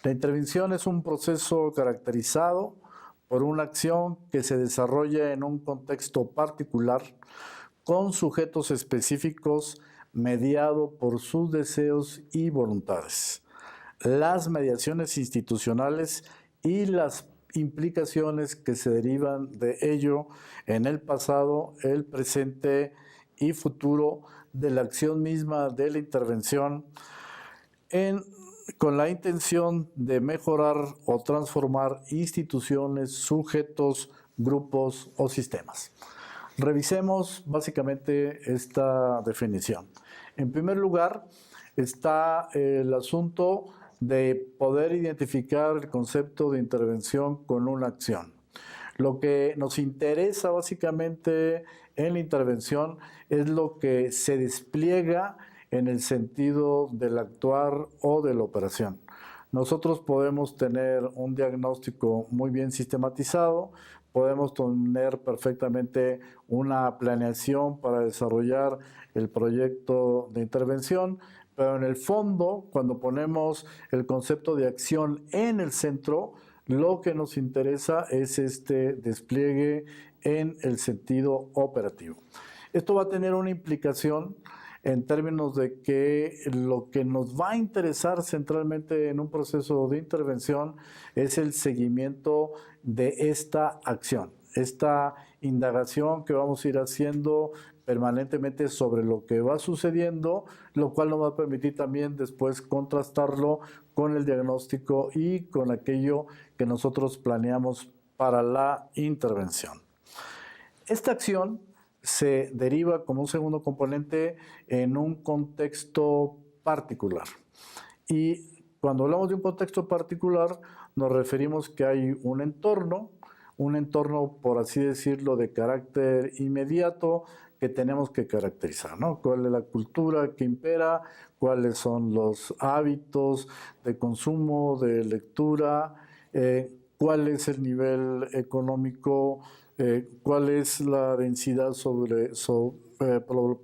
La intervención es un proceso caracterizado por una acción que se desarrolla en un contexto particular con sujetos específicos mediado por sus deseos y voluntades. Las mediaciones institucionales y las implicaciones que se derivan de ello en el pasado, el presente y futuro de la acción misma de la intervención con la intención de mejorar o transformar instituciones, sujetos, grupos o sistemas. Revisemos básicamente esta definición. En primer lugar, está el asunto de poder identificar el concepto de intervención con una acción. Lo que nos interesa básicamente en la intervención es lo que se despliega en el sentido del actuar o de la operación. Nosotros podemos tener un diagnóstico muy bien sistematizado, podemos tener perfectamente una planeación para desarrollar el proyecto de intervención, pero en el fondo, cuando ponemos el concepto de acción en el centro, lo que nos interesa es este despliegue en el sentido operativo. Esto va a tener una implicación en términos de que lo que nos va a interesar centralmente en un proceso de intervención es el seguimiento de esta acción, esta indagación que vamos a ir haciendo permanentemente sobre lo que va sucediendo, lo cual nos va a permitir también después contrastarlo con el diagnóstico y con aquello que nosotros planeamos para la intervención. Esta acción se deriva como un segundo componente en un contexto particular. Y cuando hablamos de un contexto particular, nos referimos que hay un entorno, por así decirlo, de carácter inmediato que tenemos que caracterizar, ¿no? ¿Cuál es la cultura que impera? ¿Cuáles son los hábitos de consumo, de lectura? ¿Cuál es el nivel económico? ¿Cuál es la densidad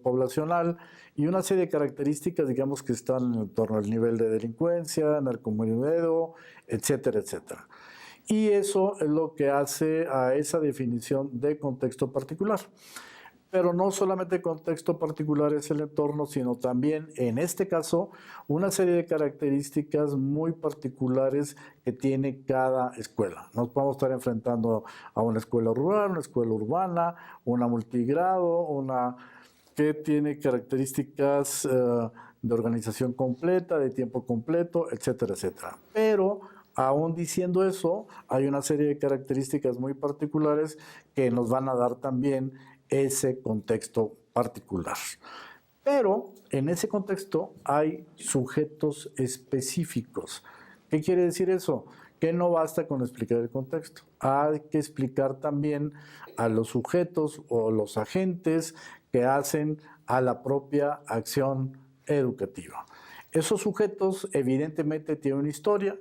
poblacional? Y una serie de características, digamos, que están en torno al nivel de delincuencia, narcomenudeo, etcétera, etcétera. Y eso es lo que hace a esa definición de contexto particular. Pero no solamente contexto particular es el entorno, sino también, en este caso, una serie de características muy particulares que tiene cada escuela. Nos podemos estar enfrentando a una escuela rural, una escuela urbana, una multigrado, una que tiene características de organización completa, de tiempo completo, etcétera, etcétera. Pero aún diciendo eso, hay una serie de características muy particulares que nos van a dar también ese contexto particular. Pero en ese contexto hay sujetos específicos. ¿Qué quiere decir eso? Que no basta con explicar el contexto. Hay que explicar también a los sujetos o los agentes que hacen a la propia acción educativa. Esos sujetos evidentemente tienen una historia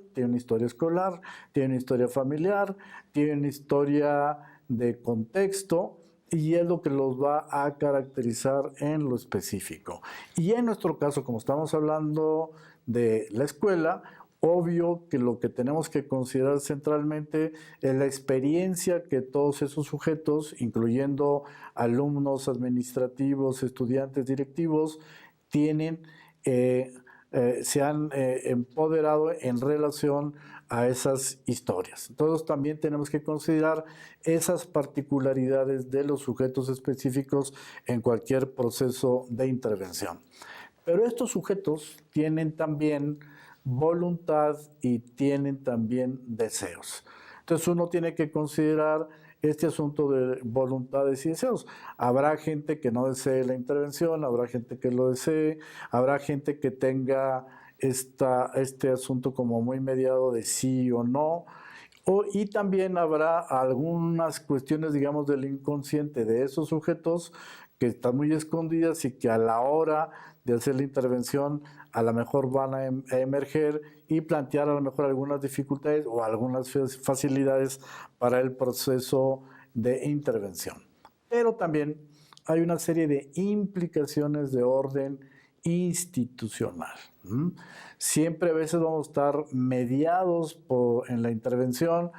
escolar, tienen una historia familiar, tienen una historia de contexto, y es lo que los va a caracterizar en lo específico. Y en nuestro caso, como estamos hablando de la escuela, obvio que lo que tenemos que considerar centralmente es la experiencia que todos esos sujetos, incluyendo alumnos, administrativos, estudiantes, directivos, tienen, se han empoderado en relación a esas historias. Entonces también tenemos que considerar esas particularidades de los sujetos específicos en cualquier proceso de intervención. Pero estos sujetos tienen también voluntad y tienen también deseos. Entonces uno tiene que considerar este asunto de voluntades y deseos. Habrá gente que no desee la intervención, habrá gente que lo desee, habrá gente que tenga este asunto como muy mediado de sí o no, y también habrá algunas cuestiones, digamos, del inconsciente de esos sujetos que están muy escondidas y que a la hora de hacer la intervención a lo mejor van a emerger y plantear a lo mejor algunas dificultades o algunas facilidades para el proceso de intervención. Pero también hay una serie de implicaciones de orden institucional. Siempre a veces vamos a estar mediados en la intervención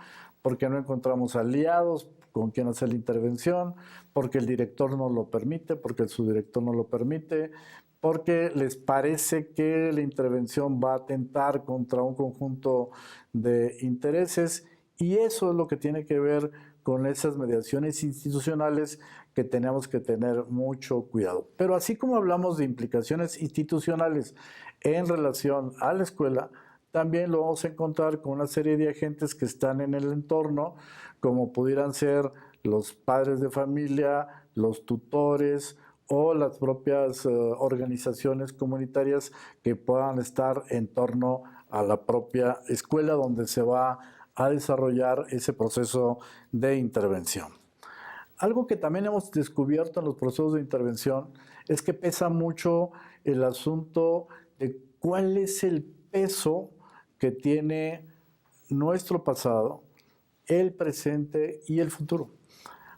porque no encontramos aliados con quien hacer la intervención, porque el director no lo permite, porque el subdirector no lo permite, porque les parece que la intervención va a atentar contra un conjunto de intereses, y eso es lo que tiene que ver con esas mediaciones institucionales que tenemos que tener mucho cuidado. Pero así como hablamos de implicaciones institucionales en relación a la escuela, también lo vamos a encontrar con una serie de agentes que están en el entorno, como pudieran ser los padres de familia, los tutores o las propias organizaciones comunitarias que puedan estar en torno a la propia escuela donde se va a desarrollar ese proceso de intervención. Algo que también hemos descubierto en los procesos de intervención es que pesa mucho el asunto de cuál es el peso que tiene nuestro pasado, el presente y el futuro.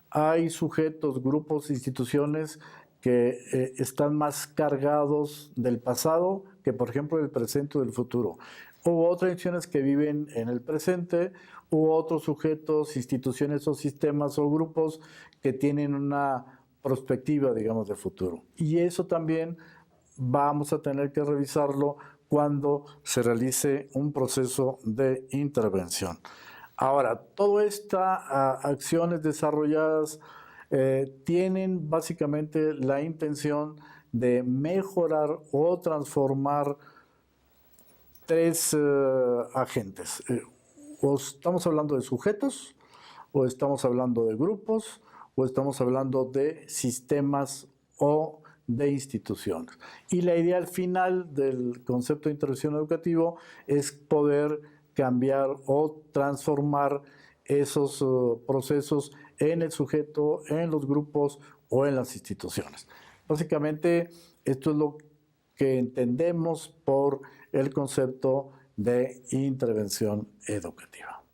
Hay sujetos, grupos, instituciones que están más cargados del pasado que, por ejemplo, del presente o del futuro. Hubo otras instituciones que viven en el presente, hubo otros sujetos, instituciones o sistemas o grupos que tienen una perspectiva, digamos, de futuro. Y eso también vamos a tener que revisarlo cuando se realice un proceso de intervención. Ahora, todas estas acciones desarrolladas tienen básicamente la intención de mejorar o transformar tres agentes. O estamos hablando de sujetos, o estamos hablando de grupos, o estamos hablando de sistemas o de instituciones. Y la idea al final del concepto de intervención educativo es poder cambiar o transformar esos procesos en el sujeto, en los grupos o en las instituciones. Básicamente, esto es lo que entendemos por el concepto de intervención educativa.